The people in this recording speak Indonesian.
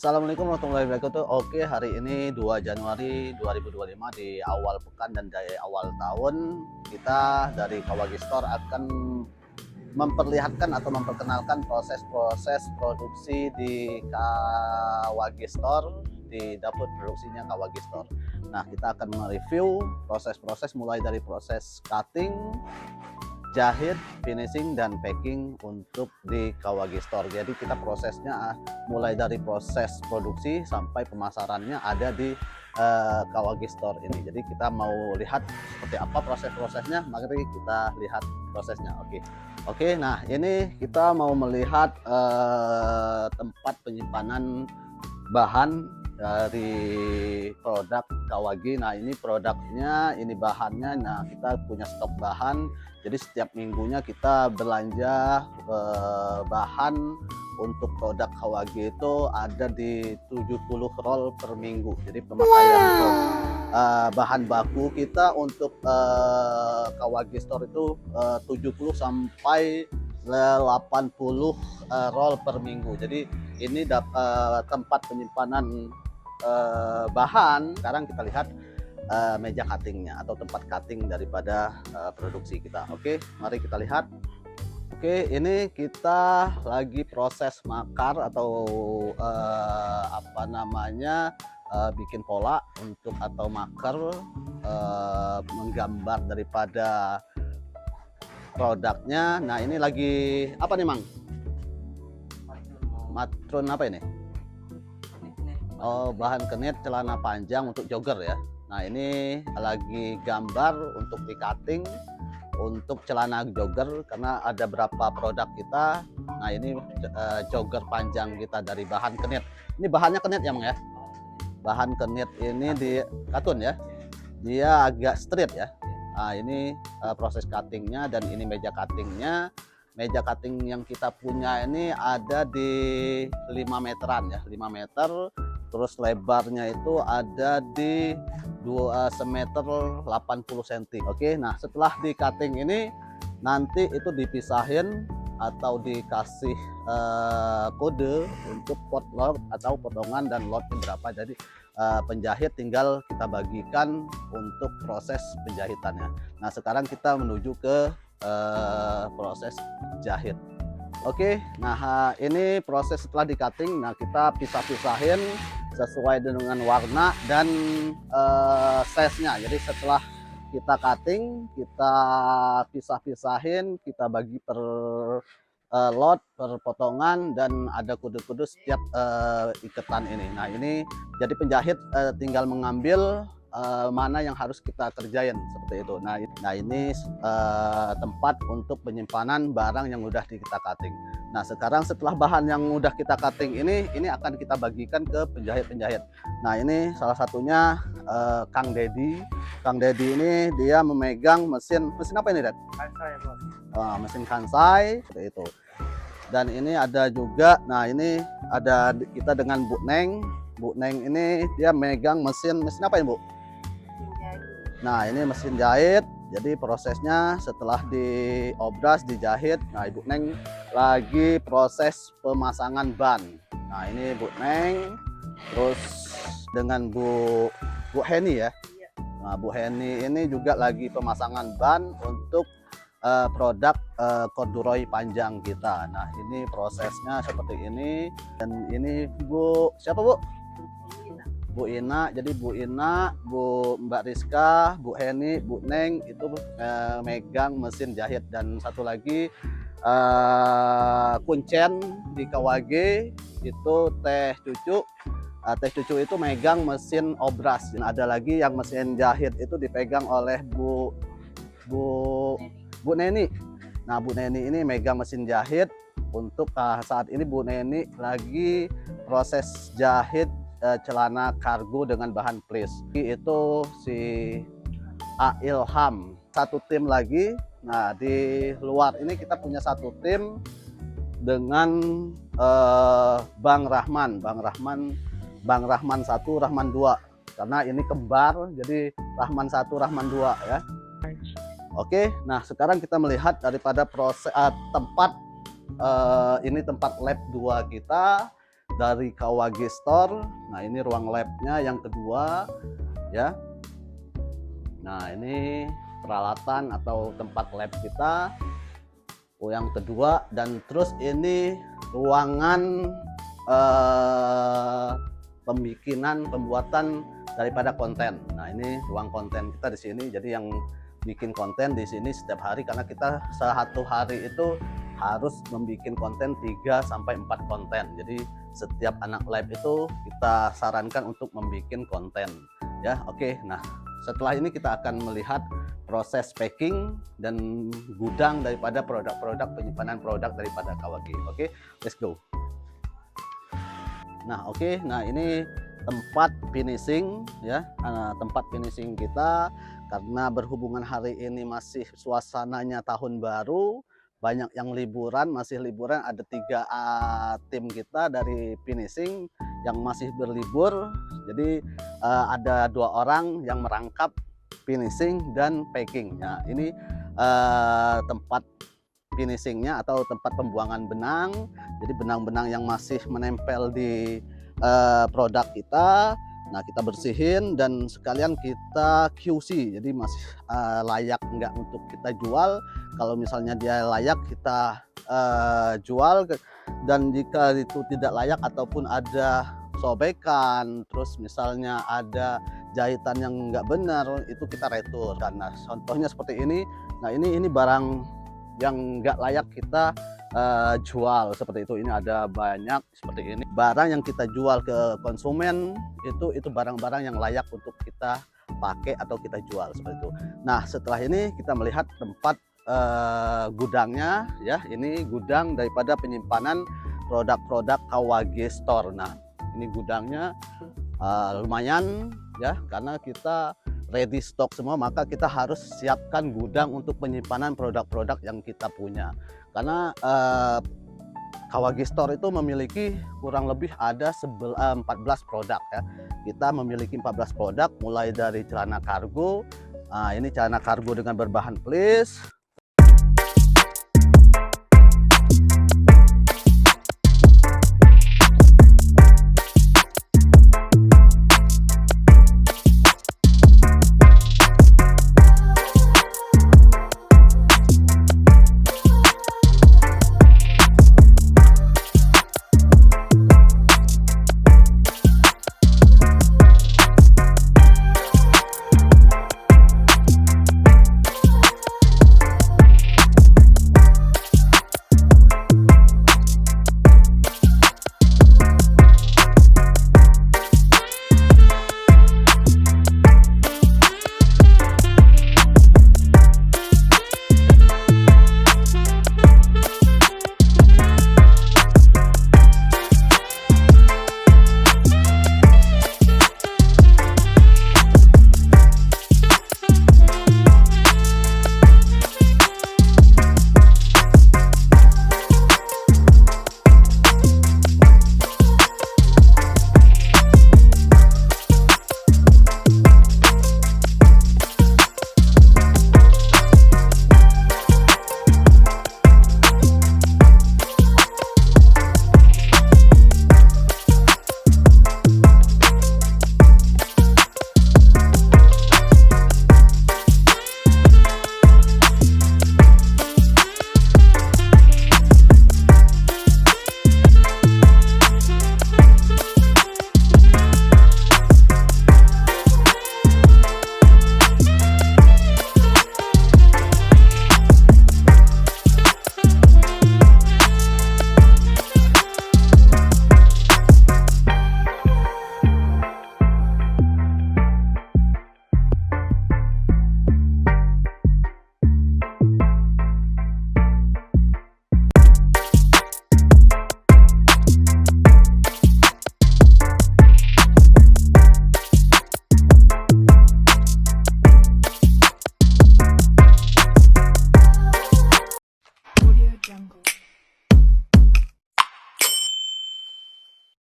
Assalamualaikum warahmatullahi wabarakatuh. Oke, hari ini 2 Januari 2025 di awal pekan dan dari awal tahun, kita dari Kawagi Store akan memperlihatkan atau memperkenalkan proses-proses produksi di Kawagi Store, di dapur produksinya Kawagi Store. Nah, kita akan mereview proses-proses mulai dari proses cutting, jahit, finishing, dan packing untuk di Kawagi Store. Jadi kita prosesnya mulai dari proses produksi sampai pemasarannya ada di Kawagi Store ini. Jadi kita mau lihat seperti apa proses-prosesnya, mari kita lihat prosesnya. Oke. Nah ini kita mau melihat tempat penyimpanan bahan dari produk Kawagi. Nah ini produknya, ini bahannya. Nah kita punya stok bahan, jadi setiap minggunya kita belanja bahan untuk produk Kawagi itu ada di 70 roll per minggu. Jadi pemakaian bahan baku kita untuk Kawagi Store itu 70 sampai 80 roll per minggu. Jadi ini tempat penyimpanan bahan. Sekarang kita lihat meja cuttingnya atau tempat cutting daripada produksi kita. Oke, mari kita lihat. Oke, ini kita lagi proses makar atau bikin pola untuk atau makar menggambar daripada produknya. Nah ini lagi apa nih Mang? Matron apa ini? Oh, bahan kenit celana panjang untuk jogger ya. Nah ini lagi gambar untuk di cutting untuk celana jogger, karena ada berapa produk kita. Nah ini jogger panjang kita dari bahan kenit. Ini bahannya kenit ya Mang ya? Bahan kenit ini di katun ya, dia agak straight ya. Nah ini proses cuttingnya, dan ini meja cuttingnya. Meja cutting yang kita punya ini ada di 5 meteran ya, 5 meter. Terus lebarnya itu ada di 2 meter 80 cm. Oke, nah setelah di cutting ini nanti itu dipisahin atau dikasih kode untuk pot lot atau potongan dan lotnya berapa. Jadi penjahit tinggal kita bagikan untuk proses penjahitannya. Nah sekarang kita menuju ke proses jahit. Oke, nah ini proses setelah di cutting. Nah kita pisah-pisahin sesuai dengan warna dan size-nya. Jadi setelah kita cutting, kita pisah-pisahin, kita bagi per lot, per potongan, dan ada kode-kode setiap iketan ini. Nah ini jadi penjahit tinggal mengambil mana yang harus kita kerjain seperti itu. Nah ini tempat untuk penyimpanan barang yang udah kita cutting. Nah sekarang setelah bahan yang udah kita cutting ini akan kita bagikan ke penjahit-penjahit. Nah ini salah satunya Kang Dedi. Kang Dedi ini dia memegang mesin apa ini, Dad? Kansai, Bos. Mesin Kansai seperti itu. Dan ini ada juga, nah ini ada kita dengan Bu Neng. Bu Neng ini dia megang mesin apa ini Bu? Nah ini mesin jahit. Jadi prosesnya setelah diobras, dijahit. Nah Ibu Neng lagi proses pemasangan ban. Nah ini Bu Neng, terus dengan Bu Heni ya. Nah Bu Heni ini juga lagi pemasangan ban untuk produk corduroy panjang kita. Nah ini prosesnya seperti ini. Dan ini Bu siapa Bu? Bu Ina. Jadi Bu Ina, Bu Mbak Rizka, Bu Heni, Bu Neng itu megang mesin jahit. Dan satu lagi kuncen di Kawagi itu Teh Cucu. Teh Cucu itu megang mesin obras. Dan ada lagi yang mesin jahit itu dipegang oleh Bu Neni. Nah Bu Neni ini megang mesin jahit. Untuk saat ini Bu Neni lagi proses jahit celana kargo dengan bahan fleece. Itu si A Ilham, satu tim lagi. Nah di luar ini kita punya satu tim dengan Bang Rahman 1, Rahman 2, karena ini kembar, jadi Rahman 1, Rahman 2 ya. Oke, nah sekarang kita melihat daripada proses tempat ini tempat lab 2 kita. dari KWG Store. Nah, ini ruang labnya yang kedua ya. Nah, ini peralatan atau tempat lab kita yang kedua, dan terus ini ruangan pembuatan daripada konten. Nah, ini ruang konten kita di sini. Jadi yang bikin konten di sini setiap hari, karena kita satu hari itu harus membuat konten 3 sampai 4 konten. Jadi setiap anak lab itu kita sarankan untuk membuat konten ya. Oke, nah setelah ini kita akan melihat proses packing dan gudang daripada produk-produk penyimpanan produk daripada KWG. Oke, let's go. Nah, oke, nah ini tempat finishing ya, tempat finishing kita. Karena berhubungan hari ini masih suasananya tahun baru, banyak yang liburan, masih liburan. Ada 3 tim kita dari finishing yang masih berlibur. Jadi ada 2 orang yang merangkap finishing dan packing. Nah, ini tempat finishingnya atau tempat pembuangan benang. Jadi benang-benang yang masih menempel di produk kita, nah kita bersihin dan sekalian kita QC. Jadi masih layak enggak untuk kita jual. Kalau misalnya dia layak, kita jual, dan jika itu tidak layak ataupun ada sobekan, terus misalnya ada jahitan yang enggak benar, itu kita retur. Karena contohnya seperti ini. Nah, ini barang yang enggak layak kita jual seperti itu. Ini ada banyak seperti ini. Barang yang kita jual ke konsumen itu barang-barang yang layak untuk kita pakai atau kita jual seperti itu. Nah, setelah ini kita melihat tempat gudangnya ya. Ini gudang daripada penyimpanan produk-produk KWG Store. Nah, ini gudangnya lumayan ya, karena kita ready stock semua, maka kita harus siapkan gudang untuk penyimpanan produk-produk yang kita punya. Karena KWG Store itu memiliki kurang lebih ada 14 produk ya. Kita memiliki 14 produk, mulai dari celana kargo. Nah, ini celana kargo dengan berbahan fleece,